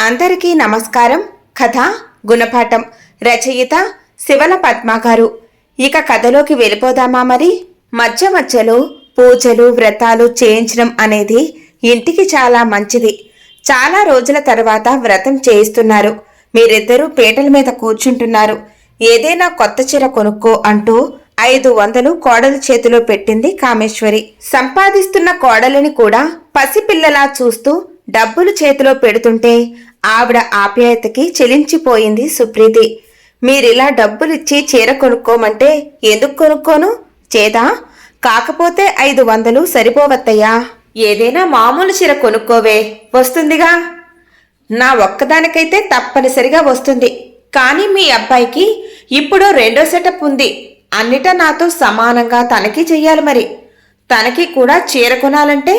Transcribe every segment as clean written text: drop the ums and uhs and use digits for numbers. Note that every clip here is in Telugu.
అందరికీ నమస్కారం. కథ గుణపాఠం. రచయిత శివల పద్మ గారు. ఇక కథలోకి వెళ్ళిపోదామా? మరి మధ్య మధ్యలో పూజలు వ్రతాలు చేయించడం అనేది ఇంటికి చాలా మంచిది. చాలా రోజుల తర్వాత వ్రతం చేయిస్తున్నారు. మీరిద్దరూ పీటల మీద కూర్చుంటున్నారు. ఏదైనా కొత్త చీర కొనుక్కో అంటూ 500 కోడలు చేతిలో పెట్టింది కామేశ్వరి. సంపాదిస్తున్న కోడలిని కూడా పసిపిల్లలా చూస్తూ డబ్బులు చేతిలో పెడుతుంటే ఆవిడ ఆప్యాయతకి చెలించిపోయింది సుప్రీతి. మీరిలా డబ్బులిచ్చి చీర కొనుక్కోమంటే ఎందుకు కొనుక్కోను? చేదా? కాకపోతే 500 సరిపోవత్తయ్యా. ఏదైనా మామూలు చీర కొనుక్కోవే, వస్తుందిగా. నా ఒక్కదానికైతే తప్పనిసరిగా వస్తుంది. కానీ మీ అబ్బాయికి ఇప్పుడు 2వ సెటప్ ఉంది. అన్నిటా నాతో సమానంగా తనకి చెయ్యాలి. మరి తనకి కూడా చీర కొనాలంటే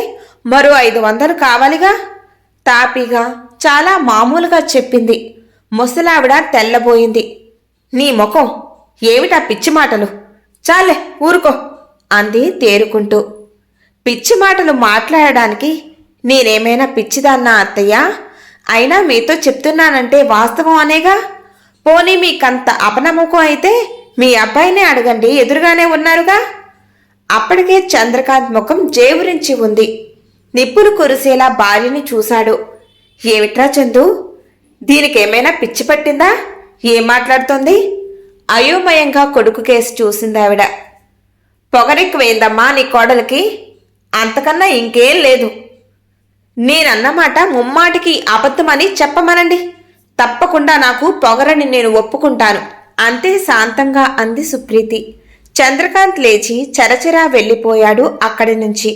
మరో 500 కావాలిగా. తాపీగా చాలా మామూలుగా చెప్పింది. ముసలావిడ తెల్లబోయింది. నీ ముఖం ఏమిటా పిచ్చి మాటలు? చాలే ఊరుకో అంది తేరుకుంటూ. పిచ్చి మాటలు మాట్లాడడానికి నేనేమైనా పిచ్చిదాన్నా అత్తయ్య? అయినా మీతో చెప్తున్నానంటే వాస్తవం అనేగా. పోనీ మీకంత అపనమ్మకం అయితే మీ అబ్బాయినే అడగండి, ఎదురుగానే ఉన్నారుగా. అప్పటికే చంద్రకాంత్ ముఖం జేవురించి ఉంది. నిప్పులు కురిసేలా భార్యని చూశాడు. ఏమిట్రా చందు, దీనికేమైనా పిచ్చి పట్టిందా? ఏం మాట్లాడుతోంది? అయోమయంగా కొడుకు కేసు చూసిందావిడ. పొగరెక్కువైందమ్మా నీ కోడలికి. అంతకన్నా ఇంకేం లేదు. నేనన్నమాట ముమ్మాటికి అబద్ధమని చెప్పమనండి. తప్పకుండా నాకు పొగరని నేను ఒప్పుకుంటాను. అంతే శాంతంగా అంది సుప్రీతి. చంద్రకాంత్ లేచి చరచరా వెళ్ళిపోయాడు అక్కడి నుంచి.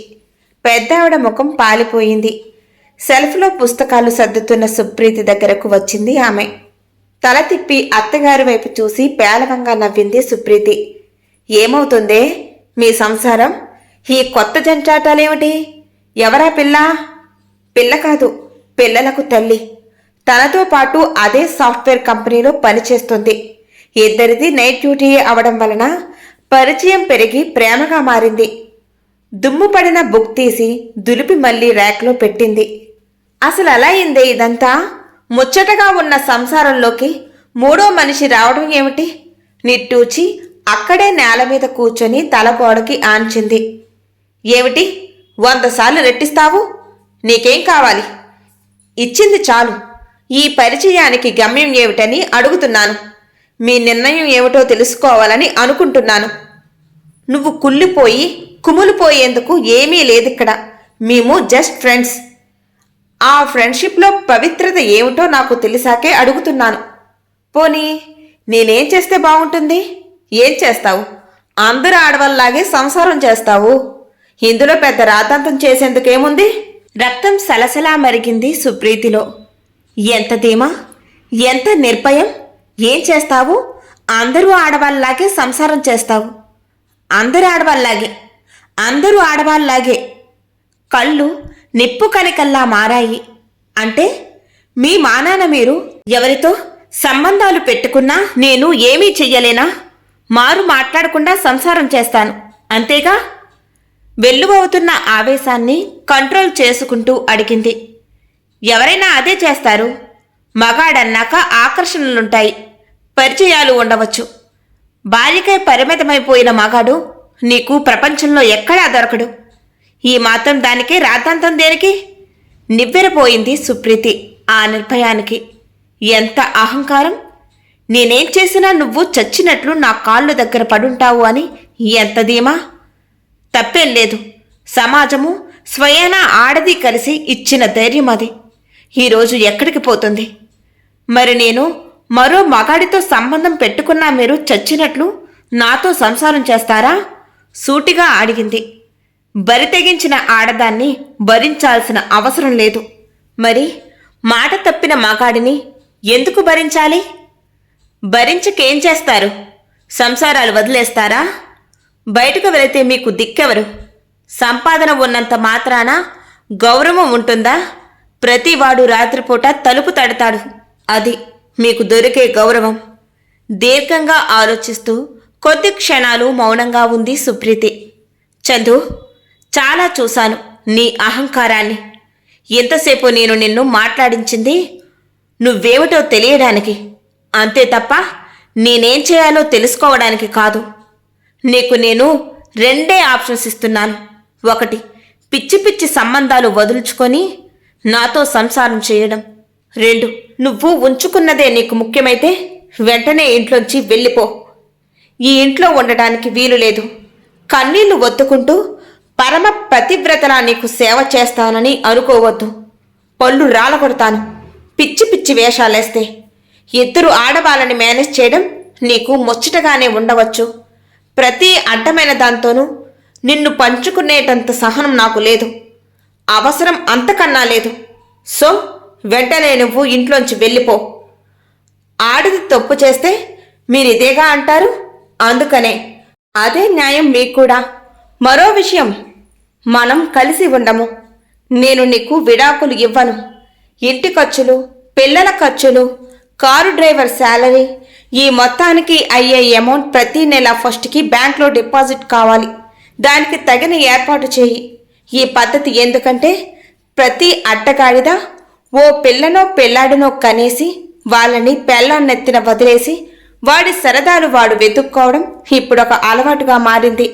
పెద్దావిడ ముఖం పాలిపోయింది. సెల్ఫ్లో పుస్తకాలు సర్దుతున్న సుప్రీతి దగ్గరకు వచ్చింది ఆమె. తల తిప్పి అత్తగారి వైపు చూసి పేలవంగా నవ్వింది సుప్రీతి. ఏమవుతుందే మీ సంసారం? ఈ కొత్త జంచాటాలేమిటి? ఎవరా పిల్ల? పిల్ల కాదు, పిల్లలకు తల్లి. తనతో పాటు అదే సాఫ్ట్వేర్ కంపెనీలో పనిచేస్తుంది. ఇద్దరిది నైట్ డ్యూటీ అవడం వలన పరిచయం పెరిగి ప్రేమగా మారింది. దుమ్ము పడిన బుక్ తీసి దులిపి మళ్లీ ర్యాక్లో పెట్టింది. అసలు అలా అయిందే ఇదంతా? ముచ్చటగా ఉన్న సంసారంలోకి 3వ మనిషి రావడం ఏమిటి? నిట్టూచి అక్కడే నేల మీద కూర్చొని తల గోడకి ఆంచింది. ఏమిటి 100 సార్లు రెట్టిస్తావు? నీకేం కావాలి? ఇచ్చింది చాలు. ఈ పరిచయానికి గమ్యం ఏమిటని అడుగుతున్నాను. మీ నిర్ణయం ఏమిటో తెలుసుకోవాలని అనుకుంటున్నాను. నువ్వు కుళ్ళిపోయి కుములిపోయేందుకు ఏమీ లేదిక్కడ. మేము జస్ట్ ఫ్రెండ్స్. ఆ ఫ్రెండ్షిప్లో పవిత్రత ఏమిటో నాకు తెలిసాకే అడుగుతున్నాను. పోనీ నేనేం చేస్తే బాగుంటుంది? ఏం చేస్తావు? అందరూ ఆడవాళ్ళలాగే సంసారం చేస్తావు. ఇందులో పెద్ద రాద్ధాంతం చేసేందుకేముంది? రక్తం సలసలా మరిగింది సుప్రీతిలో. ఎంత ధీమా, ఎంత నిర్భయం! ఏం చేస్తావు? అందరూ ఆడవాళ్ళలాగే సంసారం చేస్తావు. అందరూ ఆడవాళ్ళలాగే, అందరూ ఆడవాళ్ళలాగే. కళ్ళు నిప్పు కనికల్లా మారాయి. అంటే మీ మానాన మీరు ఎవరితో సంబంధాలు పెట్టుకున్నా నేను ఏమీ చెయ్యలేనా? మారు మాట్లాడకుండా సంసారం చేస్తాను అంతేగా? వెల్లువవుతున్న ఆవేశాన్ని కంట్రోల్ చేసుకుంటూ అడిగింది. ఎవరైనా అదే చేస్తారు. మగాడన్నాక ఆకర్షణలుంటాయి, పరిచయాలు ఉండవచ్చు. భార్యకై పరిమితమైపోయిన మగాడు నీకు ప్రపంచంలో ఎక్కడా దొరకడు. ఈ మాత్రం దానికే రాద్ధాంతం దేనికి? నివ్వెరపోయింది సుప్రీతి ఆ నిర్భయానికి. ఎంత అహంకారం! నేనేం చేసినా నువ్వు చచ్చినట్లు నా కాళ్ళు దగ్గర పడుంటావు అని ఎంత ధీమా! తప్పేం లేదు. సమాజము స్వయానా ఆడది కలిసి ఇచ్చిన ధైర్యం అది. ఈరోజు ఎక్కడికి పోతుంది? మరి నేను మరో మగాడితో సంబంధం పెట్టుకున్నా మీరు చచ్చినట్లు నాతో సంసారం చేస్తారా? సూటిగా అడిగింది. బరి తెగించిన ఆడదాన్ని భరించాల్సిన అవసరం లేదు. మరి మాట తప్పిన మగాడిని ఎందుకు భరించాలి? భరించకేం చేస్తారు? సంసారాలు వదిలేస్తారా? బయటకు వెళితే మీకు దిక్కెవరు? సంపాదన ఉన్నంత మాత్రాన గౌరవం ఉంటుందా? ప్రతివాడు రాత్రిపూట తలుపు తడతాడు. అది మీకు దొరికే గౌరవం. దీర్ఘంగా ఆలోచిస్తూ కొద్ది క్షణాలు మౌనంగా ఉంది సుప్రీతి. చందు, చాలా చూశాను నీ అహంకారాన్ని. ఎంతసేపు నేను నిన్ను మాట్లాడించింది? నువ్వేమిటో తెలియడానికి, అంతే తప్ప నేనేం చేయాలో తెలుసుకోవడానికి కాదు. నీకు నేను రెండే ఆప్షన్స్ ఇస్తున్నాను. ఒకటి, పిచ్చి పిచ్చి సంబంధాలు వదులుచుకొని నాతో సంసారం చేయడం. రెండు, నువ్వు ఉంచుకున్నదే నీకు ముఖ్యమైతే వెంటనే ఇంట్లోంచి వెళ్ళిపో. ఈ ఇంట్లో ఉండడానికి వీలు లేదు. కన్నీళ్లు ఒత్తుకుంటూ పరమ పతివ్రతలా నీకు సేవ చేస్తానని అనుకోవద్దు. పళ్ళు రాలగొడతాను పిచ్చి పిచ్చి వేషాలేస్తే. ఇద్దరు ఆడవాళ్ళని మేనేజ్ చేయడం నీకు ముచ్చటగానే ఉండవచ్చు. ప్రతి అడ్డమైన దాంతోనూ నిన్ను పంచుకునేటంత సహనం నాకు లేదు. అవసరం అంతకన్నా లేదు. సో వెంటనే నువ్వు ఇంట్లోంచి వెళ్ళిపో. ఆడిది తప్పు చేస్తే మీరిదేగా అంటారు. అందుకనే అదే న్యాయం మీకు కూడా. మరో విషయం, మనం కలిసి ఉండము. నేను నీకు విడాకులు ఇవ్వను. ఇంటి ఖర్చులు, పిల్లల ఖర్చులు, కారు డ్రైవర్ శాలరీ, ఈ మొత్తానికి అయ్యే అమౌంట్ ప్రతి నెల ఫస్ట్కి బ్యాంక్లో డిపాజిట్ కావాలి. దానికి తగిన ఏర్పాటు చేయి. ఈ పద్ధతి ఎందుకంటే ప్రతి అడ్డగాడిద ఓ పిల్లనో పెళ్లాడినో కనేసి వాళ్ళని పెళ్ళాన్నెత్తిన వదిలేసి వాడి సరదాలు వాడు వెతుక్కోవడం ఇప్పుడొక అలవాటుగా మారింది.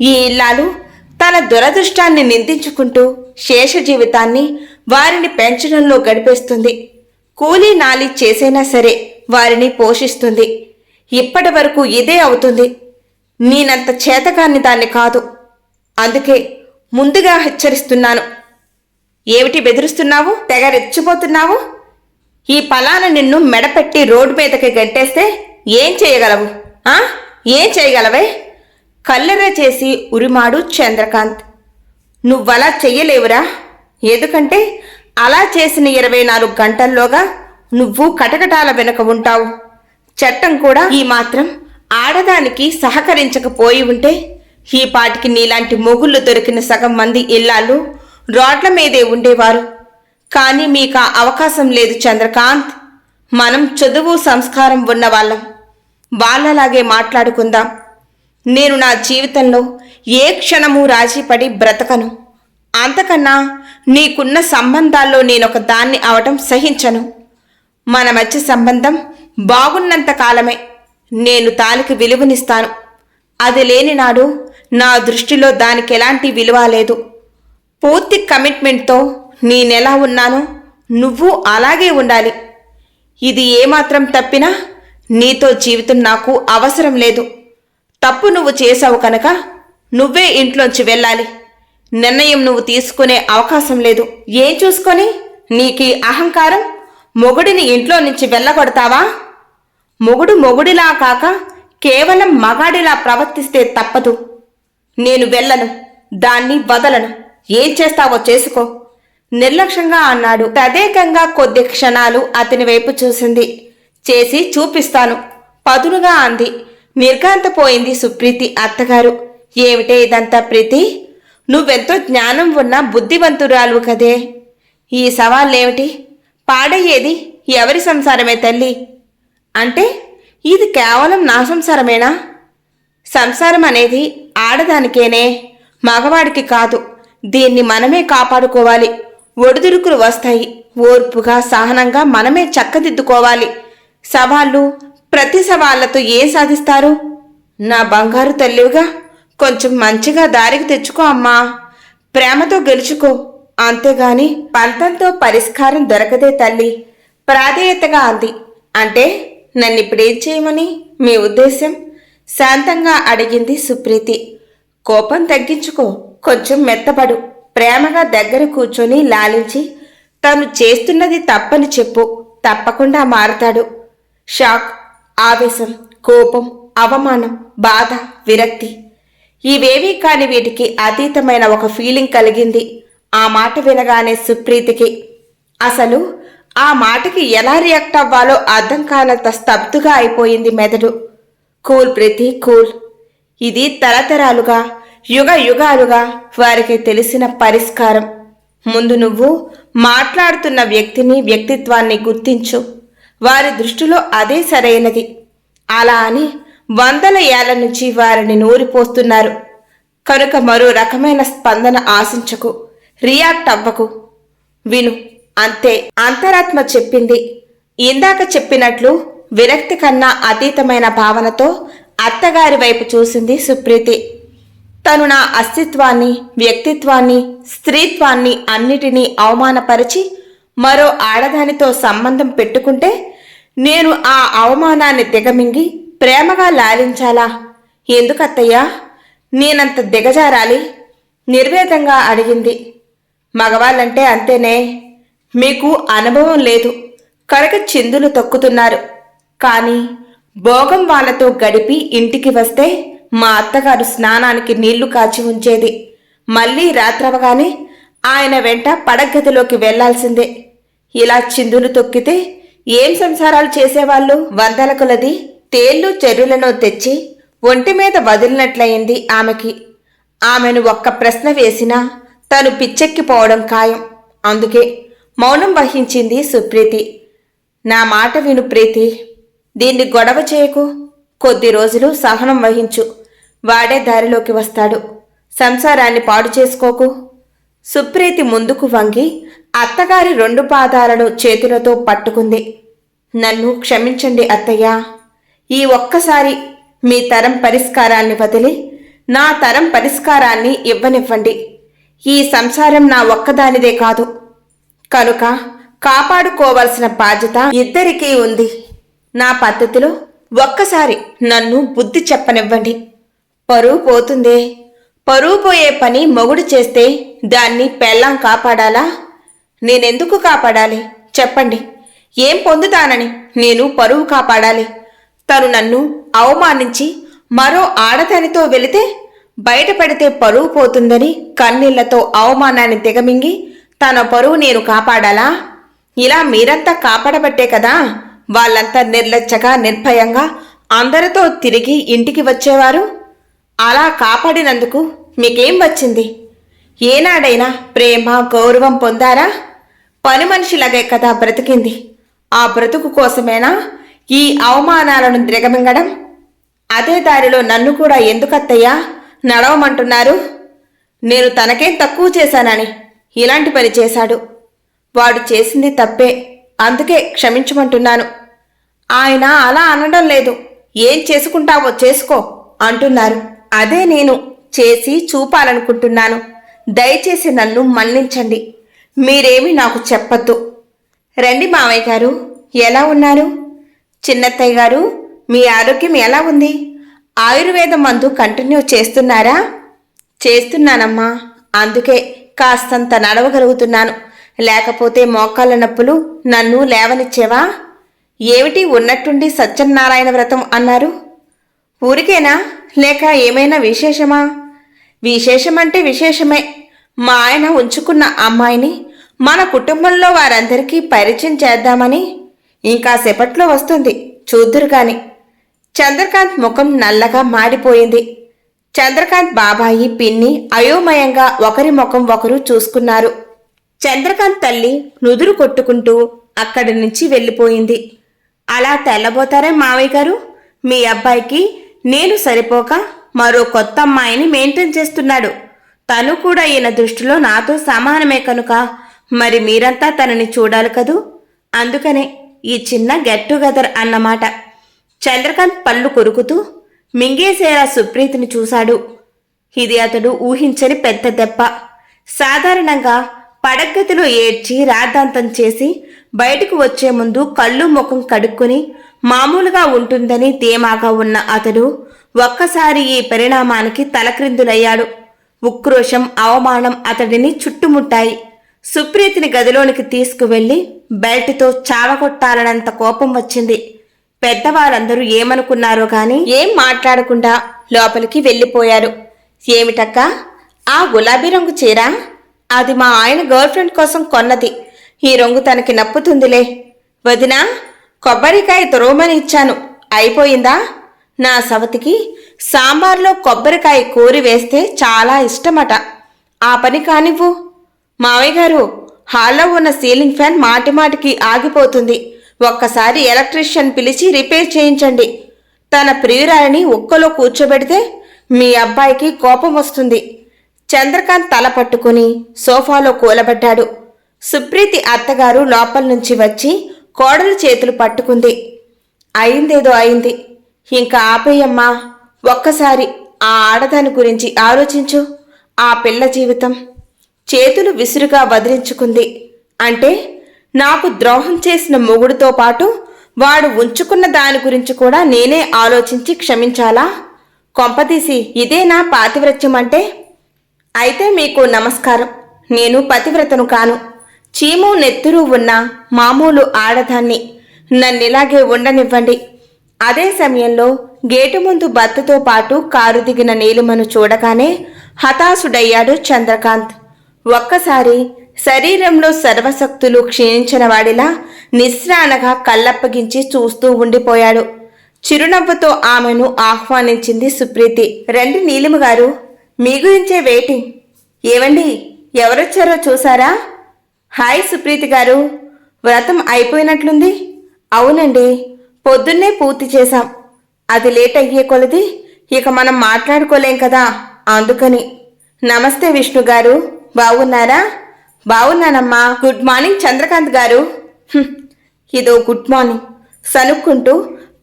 ఈ ఇల్లాలు తన దురదృష్టాన్ని నిందించుకుంటూ శేష జీవితాన్ని వారిని పెంచడంలో గడిపేస్తుంది. కూలీ నాలి చేసైనా సరే వారిని పోషిస్తుంది. ఇప్పటి వరకు ఇదే అవుతుంది. నేనంత చేతకాన్ని దాన్ని కాదు. అందుకే ముందుగా హెచ్చరిస్తున్నాను. ఏమిటి బెదిరిస్తున్నావు? తెగ రెచ్చిపోతున్నావు? ఈ పలాన నిన్ను మెడపెట్టి రోడ్డు మీదకి గంటేస్తే ఏం చేయగలవు? ఏం చేయగలవే? కల్లెర చేసి ఉరిమాడు చంద్రకాంత్. నువ్వలా చెయ్యలేవురా. ఎందుకంటే అలా చేసిన 24 గంటల్లోగా నువ్వు కటకటాల వెనుక ఉంటావు. చట్టం కూడా ఈ మాత్రం ఆడదానికి సహకరించకపోయి ఉంటే ఈ పాటికి నీలాంటి మొగుళ్ళు దొరికిన సగం మంది ఇల్లాలు రోడ్ల మీదే ఉండేవారు. కానీ మీకు అవకాశం లేదు చంద్రకాంత్. మనం చదువు సంస్కారం ఉన్నవాళ్ళం. వాళ్ళలాగే మాట్లాడుకుందాం. నేను నా జీవితంలో ఏ క్షణము రాజీపడి బ్రతకను. అంతకన్నా నీకున్న సంబంధాల్లో నేనొక దాన్ని అవటం సహించను. మన మధ్య సంబంధం బాగున్నంత కాలమే నేను తాలికి విలువనిస్తాను. అది లేని నాడు నా దృష్టిలో దానికి ఎలాంటి విలువ లేదు. పూర్తి కమిట్మెంట్తో నేనెలా ఉన్నానో నువ్వు అలాగే ఉండాలి. ఇది ఏమాత్రం తప్పినా నీతో జీవితం నాకు అవసరం లేదు. తప్పు నువ్వు చేసావు కనుక నువ్వే ఇంట్లోంచి వెళ్ళాలి. నిర్ణయం నువ్వు తీసుకునే అవకాశం లేదు. ఏం చూసుకొని నీకీ అహంకారం? మొగుడిని ఇంట్లో నుంచి వెళ్ళగొడతావా? మొగుడు మొగుడిలా కాక కేవలం మగాడిలా ప్రవర్తిస్తే తప్పదు. నేను వెళ్ళను, దాన్ని వదలను. ఏం చేస్తావో చేసుకో నిర్లక్ష్యంగా అన్నాడు. తదేకంగా కొద్ది క్షణాలు అతని వైపు చూసింది. చేసి చూపిస్తాను పదునుగా అంది. నిర్ఘాంతపోయింది సుప్రీతి అత్తగారు. ఏమిటే ఇదంతా ప్రీతి? నువ్వెంతో జ్ఞానం ఉన్న బుద్ధివంతురాలు కదే. ఈ సవాళ్ళేమిటి? పాడయ్యేది ఎవరి సంసారమే తల్లి? అంటే ఇది కేవలం నా సంసారమేనా? సంసారం అనేది ఆడదానికేనే, మగవాడికి కాదు. దీన్ని మనమే కాపాడుకోవాలి. ఒడిదుడుకులు వస్తాయి. ఓర్పుగా సహనంగా మనమే చక్కదిద్దుకోవాలి. సవాళ్ళు, ప్రతి సవాళ్లతో ఏం సాధిస్తారు? నా బంగారు తల్లివిగా కొంచెం మంచిగా దారికి తెచ్చుకో అమ్మా. ప్రేమతో గెలుచుకో. అంతేగాని పంతంతో పరిష్కారం దొరకదే తల్లి ప్రాధేయతగా అంది. అంటే నన్నిప్పుడేం చేయమని మీ ఉద్దేశం? శాంతంగా అడిగింది సుప్రీతి. కోపం తగ్గించుకో, కొంచెం మెత్తపడు. ప్రేమగా దగ్గర కూర్చొని లాలించి తను చేస్తున్నది తప్పని చెప్పు. తప్పకుండా మారతాడు. షాక్, ఆవేశం, కోపం, అవమానం, బాధ, విరక్తి ఇవేవీ కాని వీటికి అతీతమైన ఒక ఫీలింగ్ కలిగింది ఆ మాట వినగానే సుప్రీతికి. అసలు ఆ మాటకి ఎలా రియాక్ట్ అవ్వాలో అర్థం కానంత స్తబ్దుగా అయిపోయింది మెదడు. కూల్ ప్రీతి, కూల్. ఇది తరతరాలుగా, యుగ యుగాలుగా వారికి తెలిసిన పరిష్కారం. ముందు నువ్వు మాట్లాడుతున్న వ్యక్తిని, వ్యక్తిత్వాన్ని గుర్తించు. వారి దృష్టిలో అదే సరైనది. అలా అని 100 ఏళ్ల నుంచి వారిని నూరిపోస్తున్నారు కనుక మరో రకమైన స్పందన ఆశించకు. రియాక్ట్ అవ్వకు. విను అంతే. అంతరాత్మ చెప్పింది. ఇందాక చెప్పినట్లు విరక్తి కన్నా అతీతమైన భావనతో అత్తగారి వైపు చూసింది సుప్రీతి. తను నా అస్తిత్వాన్ని, వ్యక్తిత్వాన్ని, స్త్రీత్వాన్ని అన్నిటినీ అవమానపరిచి మరో ఆడదానితో సంబంధం పెట్టుకుంటే నేను ఆ అవమానాన్ని దిగమింగి ప్రేమగా లాలించాలా? ఎందుకత్తయ్యా నేనంత దిగజారాలి? నిర్వేదంగా అడిగింది. మగవాళ్ళంటే అంతేనే, మీకు అనుభవం లేదు కనుక చిందులు తొక్కుతున్నారు. కానీ భోగం వాళ్ళతో గడిపి ఇంటికి వస్తే మా అత్తగారు స్నానానికి నీళ్లు కాచి ఉంచేది. మళ్ళీ రాత్రవగానే ఆయన వెంట పడగదిలోకి వెళ్లాల్సిందే. ఇలా చిందులు తొక్కితే ఏం సంసారాలు చేసేవాళ్ళు? వందల కొలది తేళ్లు చెర్రులను తెచ్చి ఒంటి మీద వదిలినట్లయింది ఆమెకి. ఆమెను ఒక్క ప్రశ్న వేసినా తను పిచ్చెక్కిపోవడం ఖాయం. అందుకే మౌనం వహించింది సుప్రీతి. నా మాట విను ప్రీతి, దీన్ని గొడవ చేయకు. కొద్ది రోజులు సహనం వహించు. వాడే దారిలోకి వస్తాడు. సంసారాన్ని పాడు చేసుకోకు. సుప్రీతి ముందుకు వంగి అత్తగారి 2 పాదాలను చేతులతో పట్టుకుంది. నన్ను క్షమించండి అత్తయ్యా. ఈ ఒక్కసారి మీ తరం పరిష్కారాన్ని వదిలి నా తరం పరిష్కారాన్ని ఇవ్వనివ్వండి. ఈ సంసారం నా ఒక్కదానిదే కాదు కనుక కాపాడుకోవాల్సిన బాధ్యత ఇద్దరికీ ఉంది. నా పద్ధతిలో ఒక్కసారి నన్ను బుద్ధి చెప్పనివ్వండి. పరువు పోతుందే. పరువు పోయే పని మొగుడు చేస్తే దాన్ని పెళ్ళాం కాపాడాలా? నేనెందుకు కాపాడాలి చెప్పండి? ఏం పొందుతానని నేను పరువు కాపాడాలి? తను నన్ను అవమానించి మరో ఆడదానితో వెళితే బయటపడితే పరువు పోతుందని కన్నీళ్లతో అవమానాన్ని దిగమింగి తన పరువు నేను కాపాడాలా? ఇలా మీరంతా కాపాడబట్టే కదా వాళ్ళంతా నిర్లజ్జగా నిర్భయంగా అందరితో తిరిగి ఇంటికి వచ్చేవారు. అలా కాపాడినందుకు మీకేం వచ్చింది? ఏనాడైనా ప్రేమ గౌరవం పొందారా? పని మనిషిలాగే కదా బ్రతికింది. ఆ బ్రతుకు కోసమేనా ఈ అవమానాలను దిగమింగడం? అదే దారిలో నన్ను కూడా ఎందుకత్తయ్యా నడవమంటున్నారు? నేను తనకేం తక్కువ చేశానని ఇలాంటి పని చేశాడు. వాడు చేసింది తప్పే, అందుకే క్షమించమంటున్నాను. ఆయన అలా అనడం లేదు. ఏం చేసుకుంటావో చేసుకో అంటున్నారు. అదే నేను చేసి చూపాలనుకుంటున్నాను. దయచేసి నన్ను మన్నించండి. మీరేమీ నాకు చెప్పొద్దు. రండి మావయ్య గారు, ఎలా ఉన్నారు? చిన్నత్తయ్య గారు, మీ ఆరోగ్యం ఎలా ఉంది? ఆయుర్వేద మందు కంటిన్యూ చేస్తున్నారా? చేస్తున్నానమ్మా. అందుకే కాస్తంత నడవగలుగుతున్నాను. లేకపోతే మోకాళ్ళ నొప్పులు నన్ను లేవనిచ్చేవా? ఏమిటి ఉన్నట్టుండి సత్యనారాయణ వ్రతం అన్నారు? ఊరికేనా లేక ఏమైనా విశేషమా? విశేషమంటే విశేషమే. మా ఆయన ఉంచుకున్న అమ్మాయిని మన కుటుంబంలో వారందరికీ పరిచయం చేద్దామని. ఇంకా సేపట్లో వస్తుంది, చూద్దురు కాని. చంద్రకాంత్ ముఖం నల్లగా మాడిపోయింది. చంద్రకాంత్ బాబాయి పిన్ని అయోమయంగా ఒకరి ముఖం ఒకరు చూసుకున్నారు. చంద్రకాంత్ తల్లి నుదురు కొట్టుకుంటూ అక్కడి నుంచి వెళ్ళిపోయింది. అలా తెల్లబోతారే మావయ్య గారు? మీ అబ్బాయికి నేను సరిపోక మరో కొత్త అమ్మాయిని మెయింటైన్ చేస్తున్నాడు. తను కూడా ఈయన దృష్టిలో నాతో సమానమే కనుక మరి మీరంతా తనని చూడాలి కదూ. అందుకనే ఈ చిన్న గెట్ టుగెదర్ అన్నమాట. చంద్రకాంత్ పళ్ళు కొరుకుతూ మింగేసేలా సుప్రీతిని చూశాడు. ఇది అతడు ఊహించని పెద్ద దెబ్బ. సాధారణంగా పడగదిలో ఏడ్చి రాద్ధాంతం చేసి బయటకు వచ్చే ముందు కళ్ళు ముఖం కడుక్కుని మామూలుగా ఉంటుందని ధీమాగా ఉన్న అతడు ఒక్కసారి ఈ పరిణామానికి తలక్రిందులయ్యాడు. ఉక్రోషం, అవమానం అతడిని చుట్టుముట్టాయి. సుప్రీతిని గదిలోనికి తీసుకువెళ్లి బెల్ట్తో చావగొట్టాలనంత కోపం వచ్చింది. పెద్దవాళ్ళందరూ ఏమనుకున్నారో గాని ఏం మాట్లాడకుండా లోపలికి వెళ్ళిపోయారు. ఏమిటక్కా ఆ గులాబీ రంగు చీర? అది మా ఆయన గర్ల్ ఫ్రెండ్ కోసం కొన్నది. ఈ రంగు తనకి నప్పుతుందిలే. వదినా, కొబ్బరికాయ తురవమని ఇచ్చాను, అయిపోయిందా? నా సవతికి సాంబార్లో కొబ్బరికాయ కూరి వేస్తే చాలా ఇష్టమట. ఆ పని కానివ్వు. మావయ్య గారు, హాల్లో ఉన్న సీలింగ్ ఫ్యాన్ మాటిమాటికి ఆగిపోతుంది. ఒక్కసారి ఎలక్ట్రీషియన్ పిలిచి రిపేర్ చేయించండి. తన ప్రియురాలిని ఒక్కలో కూర్చోబెడితే మీ అబ్బాయికి కోపం వస్తుంది. చంద్రకాంత్ తల పట్టుకుని సోఫాలో కూలబడ్డాడు. సుప్రీతి అత్తగారు లోపల నుంచి వచ్చి కోడలు చేతులు పట్టుకుంది. అయిందేదో అయింది, ఇంకా ఆపేయమ్మా. ఒక్కసారి ఆ ఆడదాని గురించి ఆలోచించు. ఆ పిల్ల జీవితం. చేతులు విసురుగా వదిలించుకుంది. అంటే నాకు ద్రోహం చేసిన మొగుడుతో పాటు వాడు ఉంచుకున్న దాని గురించి కూడా నేనే ఆలోచించి క్షమించాలా? కొంపతీసి ఇదేనా పాతివ్రత్యం అంటే? అయితే మీకు నమస్కారం. నేను పతివ్రతను కాను. చీము నెత్తురు ఉన్న మామూలు ఆడదాన్ని. నన్నిలాగే ఉండనివ్వండి. అదే సమయంలో గేటు ముందు భర్తతో పాటు కారు దిగిన నీలిమను చూడగానే హతాశుడయ్యాడు చంద్రకాంత్. ఒక్కసారి శరీరంలో సర్వశక్తులు క్షీణించిన వాడిలా నిస్రానగా కళ్ళప్పగించి చూస్తూ ఉండిపోయాడు. చిరునవ్వుతో ఆమెను ఆహ్వానించింది సుప్రీతి. రండి నీలిమ గారు, మీ గురించే వెయిటింగ్. ఏవండి, ఎవరొచ్చారో చూసారా? హాయ్ సుప్రీతి గారు, వ్రతం అయిపోయినట్లుంది. అవునండి, పొద్దున్నే పూర్తి చేశాం. అది లేట్ అయ్యే కొలది ఇక మనం మాట్లాడుకోలేం కదా, అందుకని. నమస్తే విష్ణు గారు, బాగున్నారా? బాగున్నానమ్మా. గుడ్ మార్నింగ్ చంద్రకాంత్ గారు. ఇదో గుడ్ మార్నింగ్ సనుక్కుంటూ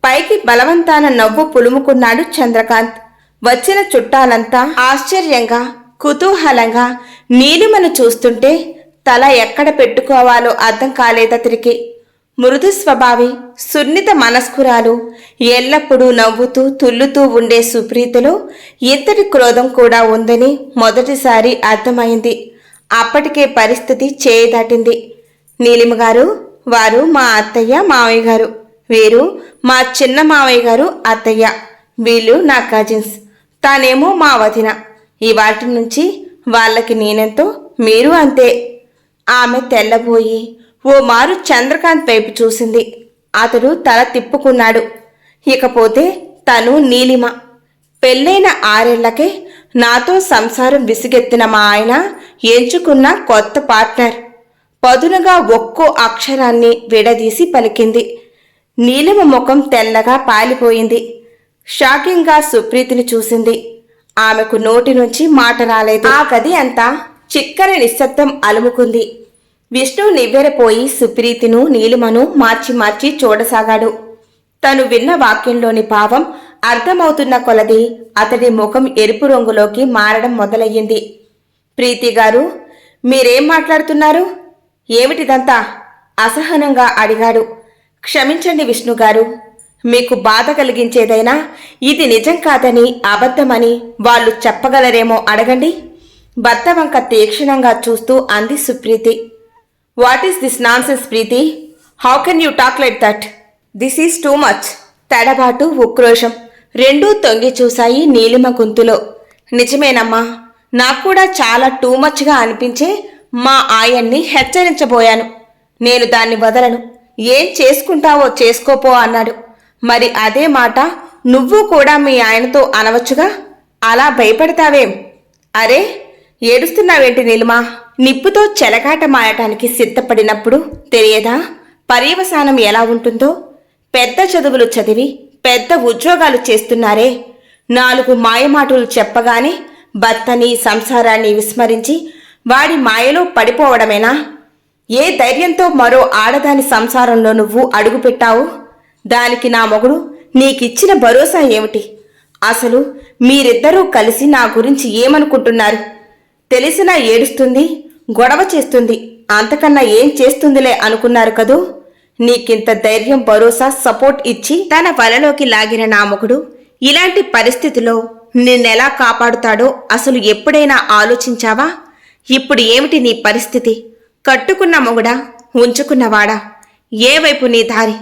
పైకి బలవంతాన నవ్వు పులుముకున్నాడు చంద్రకాంత్. వచ్చిన చుట్టాలంతా ఆశ్చర్యంగా కుతూహలంగా నీలిమను చూస్తుంటే తల ఎక్కడ పెట్టుకోవాలో అర్థం కాలేదతనికి. మృదు స్వభావి, సున్నిత మనస్కురాలు, ఎల్లప్పుడూ నవ్వుతూ తుల్లుతూ ఉండే సుప్రీతిలో ఇంతటి క్రోధం కూడా ఉందని మొదటిసారి అర్థమైంది. అప్పటికే పరిస్థితి చేయదాటింది. నీలిమ గారు, వారు మా అత్తయ్య మావయ్య గారు. వీరు మా చిన్న మావయ్య గారు అత్తయ్య. వీళ్ళు నా కజిన్స్. తానేమో మా వదిన. ఈ వాటి నుంచి వాళ్ళకి నేనెంతో, మీరు అంతే. ఆమె తెల్లబోయి ఓ మారు చంద్రకాంత్ వైపు చూసింది. అతడు తల తిప్పుకున్నాడు. ఇకపోతే తను నీలిమ. పెళ్ళైన 6 ఏళ్లకే నాతో సంసారం విసిగెత్తిన మా ఆయన ఎంచుకున్న కొత్త పార్ట్నర్. పదునుగా ఒక్కో అక్షరాన్ని విడదీసి పలికింది. నీలిమ ముఖం తెల్లగా పాలిపోయింది. షాకింగ్గా సుప్రీతిని చూసింది. ఆమెకు నోటి నుంచి మాట రాలేదు. ఆ గది అంతా చిక్కని నిశ్శబ్దం అలుముకుంది. విష్ణు నివ్వెరపోయి సుప్రీతిను నీలిమను మార్చి మార్చి చూడసాగాడు. తను విన్న వాక్యంలోని భావం అర్థమవుతున్న కొలది అతడి ముఖం ఎరుపు రంగులోకి మారడం మొదలయ్యింది. ప్రీతి గారు, మీరేం మాట్లాడుతున్నారు? ఏమిటిదంతా? అసహనంగా అడిగాడు. క్షమించండి విష్ణుగారు, మీకు బాధ కలిగించేదైనా ఇది నిజం కాదని, అబద్ధమని వాళ్ళు చెప్పగలరేమో అడగండి. భర్త వంక తీక్షణంగా చూస్తూ అంది Supreethi. What is this nonsense Preethi? How can you talk like that? This is too much. తడబాటు, ఉక్రోషం రెండూ తొంగి చూశాయి నీలిమ గొంతులో. నిజమేనమ్మా, నాకు కూడా చాలా టూ మచ్గా అనిపించే మా ఆయన్ని హెచ్చరించబోయాను. నేను దాన్ని వదలను. ఏం చేసుకుంటావో చేసుకోపో అన్నాడు. మరి అదే మాట నువ్వు కూడా మీ ఆయనతో అనవచ్చుగా. అలా భయపడతావేం? అరే, ఏడుస్తున్నావేంటి నీలిమా? నిప్పుతో చెలగాట మాయటానికి సిద్ధపడినప్పుడు తెలియదా పర్యవసానం ఎలా ఉంటుందో? పెద్ద చదువులు చదివి పెద్ద ఉద్యోగాలు చేస్తున్నారే, 4 మాయమాటలు చెప్పగానే భర్తని, సంసారాన్ని విస్మరించి వాడి మాయలో పడిపోవడమేనా? ఏ ధైర్యంతో మరో ఆడదాని సంసారంలో నువ్వు అడుగుపెట్టావు? దానికి నా మొగుడు నీకిచ్చిన భరోసా ఏమిటి? అసలు మీరిద్దరూ కలిసి నా గురించి ఏమనుకుంటున్నారు? తెలిసినా ఏడుస్తుంది, గొడవ చేస్తుంది, అంతకన్నా ఏం చేస్తుందిలే అనుకున్నారు కదూ. నీకింత ధైర్యం, భరోసా, సపోర్ట్ ఇచ్చి తన వలలోకి లాగిన నా మొగుడు ఇలాంటి పరిస్థితిలో నిన్నెలా కాపాడుతాడో అసలు ఎప్పుడైనా ఆలోచించావా? ఇప్పుడు ఏమిటి నీ పరిస్థితి? కట్టుకున్న మొగుడా, ఉంచుకున్నవాడా? ఏ వైపు నీ దారి?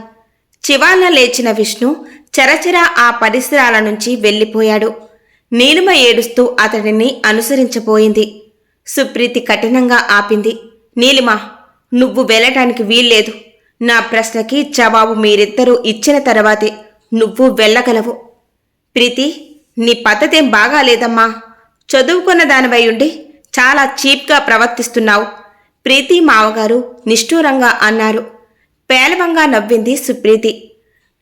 చివాల్న లేచిన విష్ణు చరచరా ఆ పరిసరాల నుంచి వెళ్ళిపోయాడు. నీలిమ ఏడుస్తూ అతడిని అనుసరించబోయింది. సుప్రీతి కఠినంగా ఆపింది. నీలిమ, నువ్వు వెళ్ళటానికి వీల్లేదు. నా ప్రశ్నకి జవాబు మీరిద్దరూ ఇచ్చిన తర్వాతే నువ్వు వెళ్ళగలవు. ప్రీతి, నీ పద్ధతేం బాగాలేదమ్మా. చదువుకున్న దానివై ఉండి చాలా చీప్గా ప్రవర్తిస్తున్నావు. ప్రీతి మావగారు నిష్ఠూరంగా అన్నారు. పేలవంగా నవ్వింది సుప్రీతి.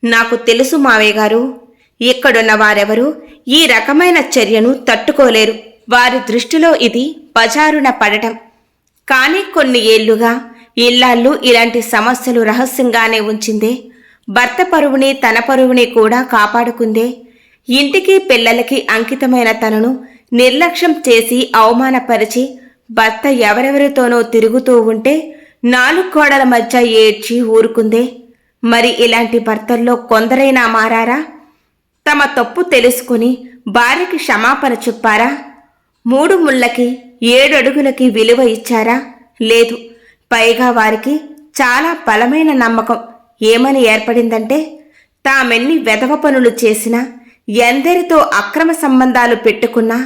నాకు తెలుసు మావయ్య గారు, ఇక్కడున్న వారెవరూ ఈ రకమైన చర్యను తట్టుకోలేరు. వారి దృష్టిలో ఇది బజారున పడటం. కానీ కొన్ని ఏళ్లుగా ఇల్లాళ్ళు ఇలాంటి సమస్యలు రహస్యంగానే ఉంచిందే. భర్త పరువుని తన పరువుని కూడా కాపాడుకుందే. ఇంటికి పిల్లలకి అంకితమైన తనను నిర్లక్ష్యం చేసి అవమానపరిచి భర్త ఎవరెవరితోనో తిరుగుతూ ఉంటే 4 గోడల మధ్య ఏడ్చి ఊరుకుందే. మరి ఇలాంటి భర్తల్లో కొందరైనా మారారా? తమ తప్పు తెలుసుకుని భార్యకి క్షమాపణ చెప్పారా? 3 ముళ్ళకి 7 అడుగులకి విలువ ఇచ్చారా? లేదు. పైగా వారికి చాలా బలమైన నమ్మకం ఏమని ఏర్పడిందంటే, తామెన్ని వెధవ పనులు చేసినా, ఎందరితో అక్రమ సంబంధాలు పెట్టుకున్నా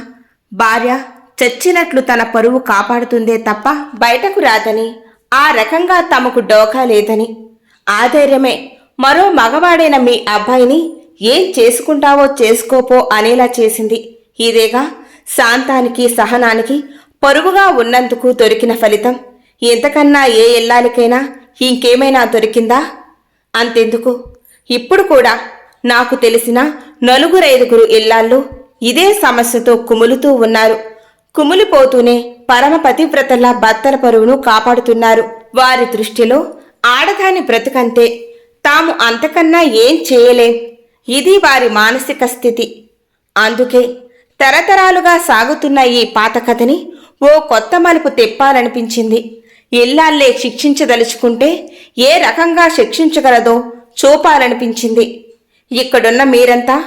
భార్య చచ్చినట్లు తన పరువు కాపాడుతుందే తప్ప బయటకు రాదని, ఆ రకంగా తమకు డోకా లేదని. ఆ ధైర్యమే మరో మగవాడైన మీ అబ్బాయిని ఏం చేసుకుంటావో చేసుకోపో అనేలా చేసింది. ఇదేగా శాంతానికి సహనానికి పరువుగా ఉన్నందుకు దొరికిన ఫలితం. ఇంతకన్నా ఏ ఇల్లాలికైనా ఇంకేమైనా దొరికిందా? అంతెందుకు, ఇప్పుడు కూడా నాకు తెలిసిన 4-5 ఇల్లాళ్ళు ఇదే సమస్యతో కుములుతూ ఉన్నారు. కుమిలిపోతూనే పరమ పతివ్రతల భర్తల పరువును కాపాడుతున్నారు. వారి దృష్టిలో ఆడదాని బ్రతుకంతే, తాము అంతకన్నా ఏం చేయలేం. ఇది వారి మానసిక స్థితి. అందుకే తరతరాలుగా సాగుతున్న ఈ పాత కథని ఓ కొత్త మలుపు తిప్పాలనిపించింది. ఇల్లాల్లే శిక్షించదలుచుకుంటే ఏ రకంగా శిక్షించగలదో చూపాలనిపించింది. ఇక్కడున్న మీరంతా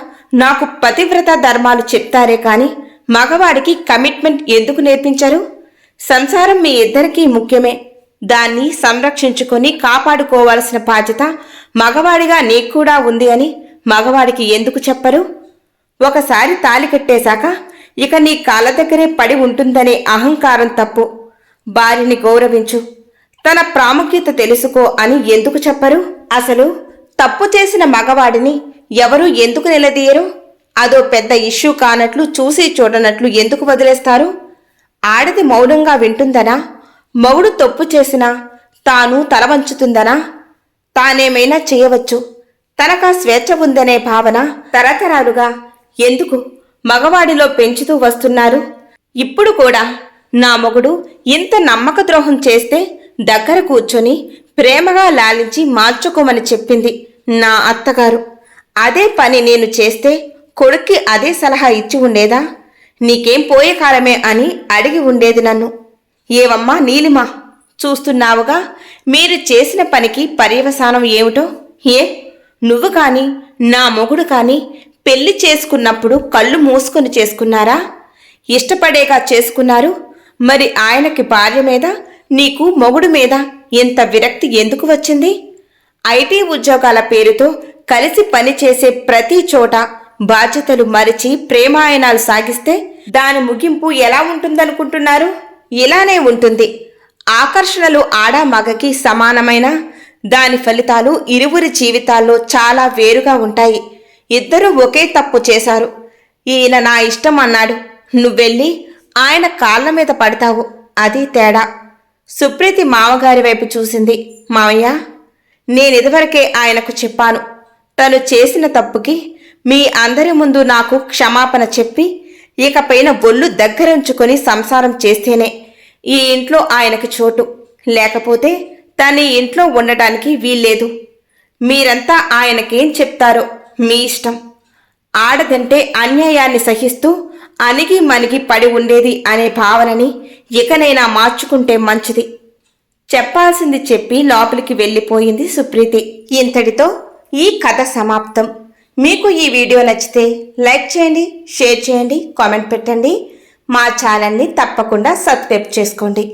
నాకు పతివ్రత ధర్మాలు చెప్తారే కాని మగవాడికి కమిట్మెంట్ ఎందుకు నేర్పించరు? సంసారం మీ ఇద్దరికీ ముఖ్యమే. దాన్ని సంరక్షించుకొని కాపాడుకోవాల్సిన బాధ్యత మగవాడిగా నీకు కూడా ఉంది అని మగవాడికి ఎందుకు చెప్పరు? ఒకసారి తాళి కట్టేశాక ఇక నీ కాళ్ళ దగ్గరే పడి ఉంటుందనే అహంకారం తప్పు. భార్యని గౌరవించు, తన ప్రాముఖ్యత తెలుసుకో అని ఎందుకు చెప్పరు? అసలు తప్పు చేసిన మగవాడిని ఎవరూ ఎందుకు నిలదీయరు? అదో పెద్ద ఇష్యూ కానట్లు చూసి చూడనట్లు ఎందుకు వదిలేస్తారు? ఆడది మౌనంగా వింటుందనా? మొగుడు తప్పు చేసినా తాను తల వంచుతుందనా? తానేమైనా చేయవచ్చు, తనకా స్వేచ్ఛ ఉందనే భావన తరతరాలుగా ఎందుకు మగవాడిలో పెంచుతూ వస్తున్నారు? ఇప్పుడు కూడా నా మొగుడు ఇంత నమ్మక ద్రోహం చేస్తే దగ్గర కూర్చొని ప్రేమగా లాలించి మార్చుకోమని చెప్పింది నా అత్తగారు. అదే పని నేను చేస్తే కొడుక్కి అదే సలహా ఇచ్చి ఉండేదా? నీకేం పోయే కాలమే అని అడిగి ఉండేది నన్ను. ఏవమ్మా నీలిమా, చూస్తున్నావుగా మీరు చేసిన పనికి పర్యవసానం ఏమిటో. నువ్వు కాని నా మొగుడు కాని పెళ్లి చేసుకున్నప్పుడు కళ్ళు మూసుకొని చేసుకున్నారా? ఇష్టపడేగా చేసుకున్నారు. మరి ఆయనకి భార్య మీద, నీకు మొగుడు మీద ఇంత విరక్తి ఎందుకు వచ్చింది? ఐటీ ఉద్యోగాల పేరుతో కలిసి పనిచేసే ప్రతి చోట బాధ్యతలు మరిచి ప్రేమాయణాలు సాగిస్తే దాని ముగింపు ఎలా ఉంటుందనుకుంటున్నారు? ఇలానే ఉంటుంది. ఆకర్షణలు ఆడా మగకి సమానమైన దాని ఫలితాలు ఇరువురి జీవితాల్లో చాలా వేరుగా ఉంటాయి. ఇద్దరూ ఒకే తప్పు చేశారు. ఈయన నా ఇష్టం అన్నాడు, నువ్వెళ్ళి ఆయన కాళ్ళ మీద పడతావు. అది తేడా. సుప్రీతి మామగారి వైపు చూసింది. మావయ్య, నేనిదివరకే ఆయనకు చెప్పాను. తను చేసిన తప్పుకి మీ అందరి ముందు నాకు క్షమాపణ చెప్పి ఇకపైన ఒళ్ళు దగ్గరుంచుకొని సంసారం చేస్తేనే ఈ ఇంట్లో ఆయనకు చోటు, లేకపోతే తన ఇంట్లో ఉండటానికి వీల్లేదు. మీరంతా ఆయనకేం చెప్తారో మీ ఇష్టం. ఆడదంటే అన్యాయాన్ని సహిస్తూ అణిగి మణిగి పడి ఉండేది అనే భావనని ఇకనైనా మార్చుకుంటే మంచిది. చెప్పాల్సింది చెప్పి లోపలికి వెళ్ళిపోయింది సుప్రీతి. ఇంతటితో ఈ కథ సమాప్తం. మీకు ఈ వీడియో నచ్చితే లైక్ చేయండి, షేర్ చేయండి, కామెంట్ పెట్టండి. మా ఛానల్ని తప్పకుండా సబ్స్క్రైబ్ చేసుకోండి.